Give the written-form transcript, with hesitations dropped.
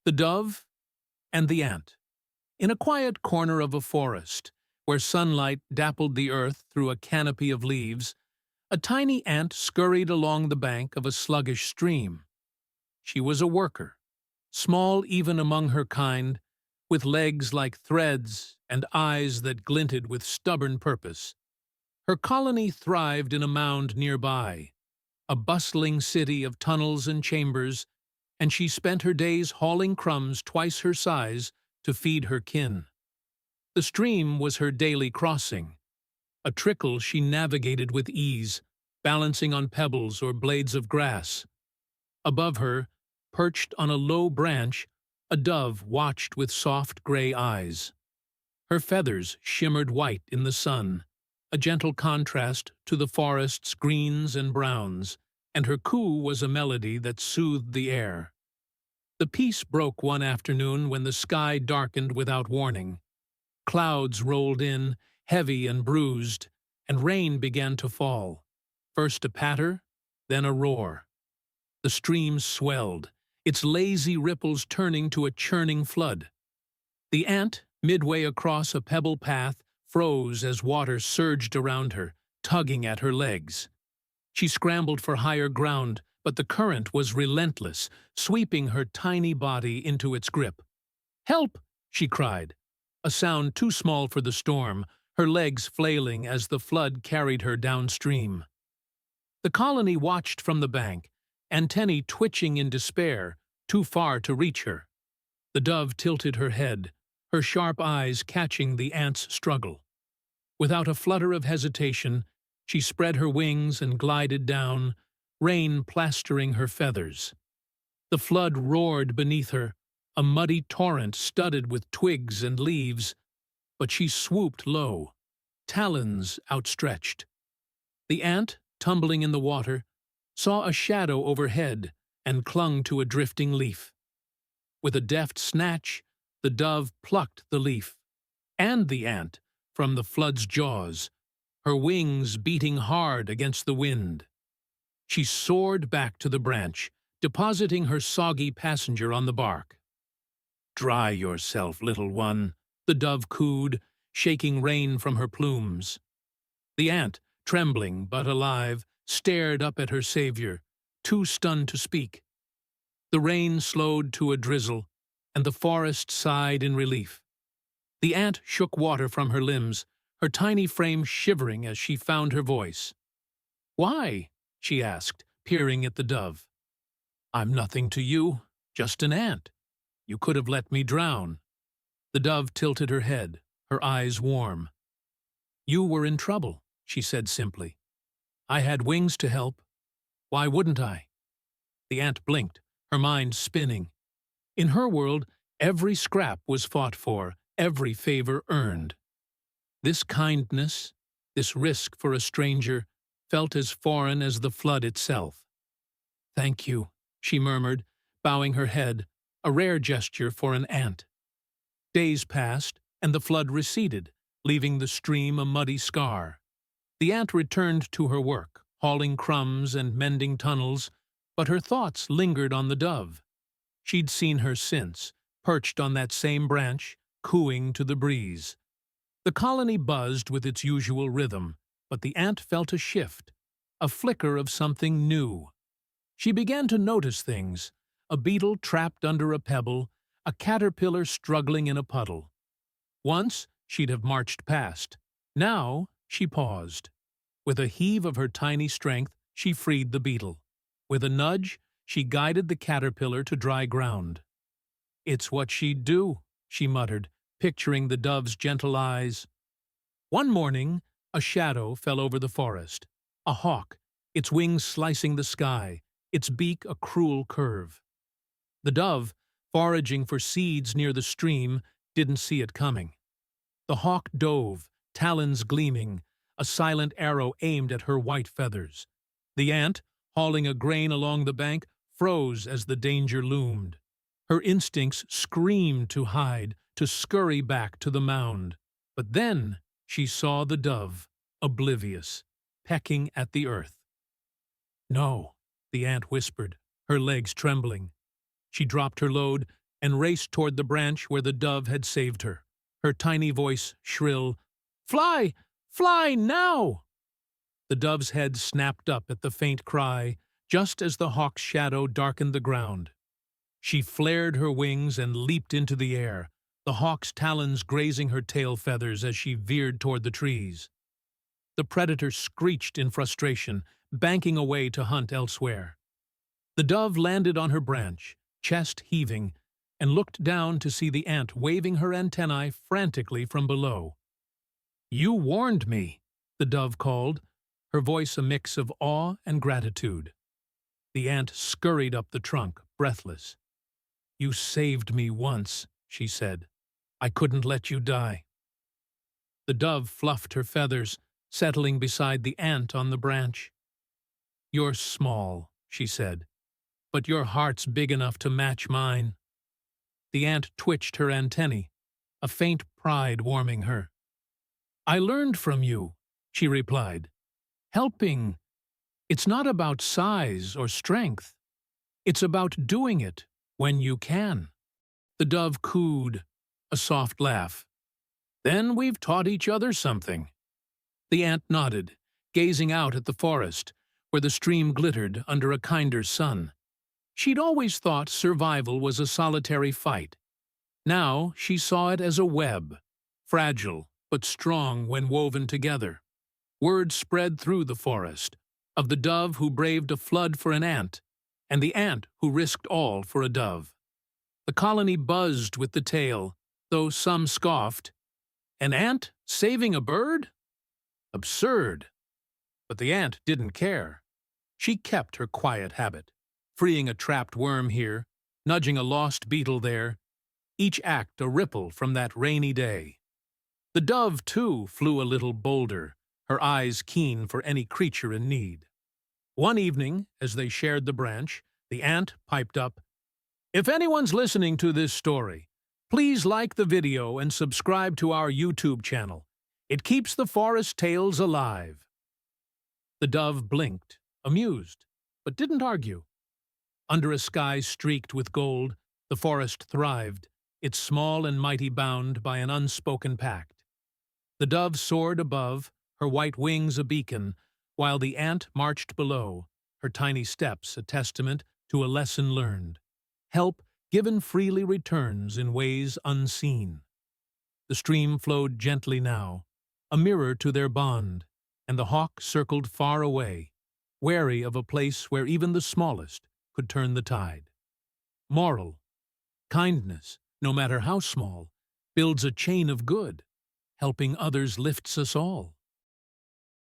The Dove and the Ant. In a quiet corner of a forest, where sunlight dappled the earth through a canopy of leaves, a tiny ant scurried along the bank of a sluggish stream. She was a worker, small even among her kind, with legs like threads and eyes that glinted with stubborn purpose. Her colony thrived in a mound nearby, a bustling city of tunnels and chambers, and she spent her days hauling crumbs twice her size to feed her kin. The stream was her daily crossing, a trickle she navigated with ease, balancing on pebbles or blades of grass. Above her, perched on a low branch, a dove watched with soft gray eyes. Her feathers shimmered white in the sun, a gentle contrast to the forest's greens and browns, and her coo was a melody that soothed the air. The peace broke one afternoon when the sky darkened without warning. Clouds rolled in, heavy and bruised, and rain began to fall. First a patter, then a roar. The stream swelled, its lazy ripples turning to a churning flood. The ant, midway across a pebble path, froze as water surged around her, tugging at her legs. She scrambled for higher ground, but the current was relentless, sweeping her tiny body into its grip. "Help!" she cried, a sound too small for the storm, her legs flailing as the flood carried her downstream. The colony watched from the bank, antennae twitching in despair, too far to reach her. The dove tilted her head, her sharp eyes catching the ant's struggle. Without a flutter of hesitation, she spread her wings and glided down, rain plastering her feathers. The flood roared beneath her, a muddy torrent studded with twigs and leaves, but she swooped low, talons outstretched. The ant, tumbling in the water, saw a shadow overhead and clung to a drifting leaf. With a deft snatch, the dove plucked the leaf, and the ant, from the flood's jaws, her wings beating hard against the wind. She soared back to the branch, depositing her soggy passenger on the bark. "Dry yourself, little one," the dove cooed, shaking rain from her plumes. The ant, trembling but alive, stared up at her savior, too stunned to speak. The rain slowed to a drizzle, and the forest sighed in relief. The ant shook water from her limbs, her tiny frame shivering as she found her voice. "Why?" she asked, peering at the dove. "I'm nothing to you, just an ant. You could have let me drown." The dove tilted her head, her eyes warm. "You were in trouble," she said simply. "I had wings to help. Why wouldn't I?" The ant blinked, her mind spinning. In her world, every scrap was fought for, every favor earned. This kindness, this risk for a stranger, felt as foreign as the flood itself. "Thank you," she murmured, bowing her head, a rare gesture for an ant. Days passed, and the flood receded, leaving the stream a muddy scar. The ant returned to her work, hauling crumbs and mending tunnels, but her thoughts lingered on the dove. She'd seen her since, perched on that same branch, cooing to the breeze. The colony buzzed with its usual rhythm, but the ant felt a shift, a flicker of something new. She began to notice things: a beetle trapped under a pebble, a caterpillar struggling in a puddle. Once she'd have marched past. Now she paused. With a heave of her tiny strength, she freed the beetle. With a nudge, she guided the caterpillar to dry ground. "It's what she'd do," she muttered, picturing the dove's gentle eyes. One morning, a shadow fell over the forest. A hawk, its wings slicing the sky, its beak a cruel curve. The dove, foraging for seeds near the stream, didn't see it coming. The hawk dove, talons gleaming, a silent arrow aimed at her white feathers. The ant, hauling a grain along the bank, froze as the danger loomed. Her instincts screamed to hide, to scurry back to the mound. But then she saw the dove, oblivious, pecking at the earth. "No," the ant whispered, her legs trembling. She dropped her load and raced toward the branch where the dove had saved her, her tiny voice shrill, "Fly! Fly now!" The dove's head snapped up at the faint cry, just as the hawk's shadow darkened the ground. She flared her wings and leaped into the air, the hawk's talons grazing her tail feathers as she veered toward the trees. The predator screeched in frustration, banking away to hunt elsewhere. The dove landed on her branch, chest heaving, and looked down to see the ant waving her antennae frantically from below. "You warned me," the dove called, her voice a mix of awe and gratitude. The ant scurried up the trunk, breathless. "You saved me once," she said. "I couldn't let you die." The dove fluffed her feathers, settling beside the ant on the branch. "You're small," she said, "but your heart's big enough to match mine." The ant twitched her antennae, a faint pride warming her. "I learned from you," she replied. "Helping, it's not about size or strength. It's about doing it when you can." The dove cooed, a soft laugh. "Then we've taught each other something." The ant nodded, gazing out at the forest, where the stream glittered under a kinder sun. She'd always thought survival was a solitary fight. Now she saw it as a web, fragile but strong when woven together. Word spread through the forest, of the dove who braved a flood for an ant, and the ant who risked all for a dove. The colony buzzed with the tale, though some scoffed. An ant saving a bird? Absurd. But the ant didn't care. She kept her quiet habit, freeing a trapped worm here, nudging a lost beetle there, each act a ripple from that rainy day. The dove, too, flew a little bolder, her eyes keen for any creature in need. One evening, as they shared the branch, the ant piped up, "If anyone's listening to this story, please like the video and subscribe to our YouTube channel. It keeps the forest tales alive." The dove blinked, amused, but didn't argue. Under a sky streaked with gold, the forest thrived, its small and mighty bound by an unspoken pact. The dove soared above, her white wings a beacon, while the ant marched below, her tiny steps a testament to a lesson learned. Help given freely returns in ways unseen. The stream flowed gently now, a mirror to their bond, and the hawk circled far away, wary of a place where even the smallest could turn the tide. Moral: kindness, no matter how small, builds a chain of good. Helping others lifts us all.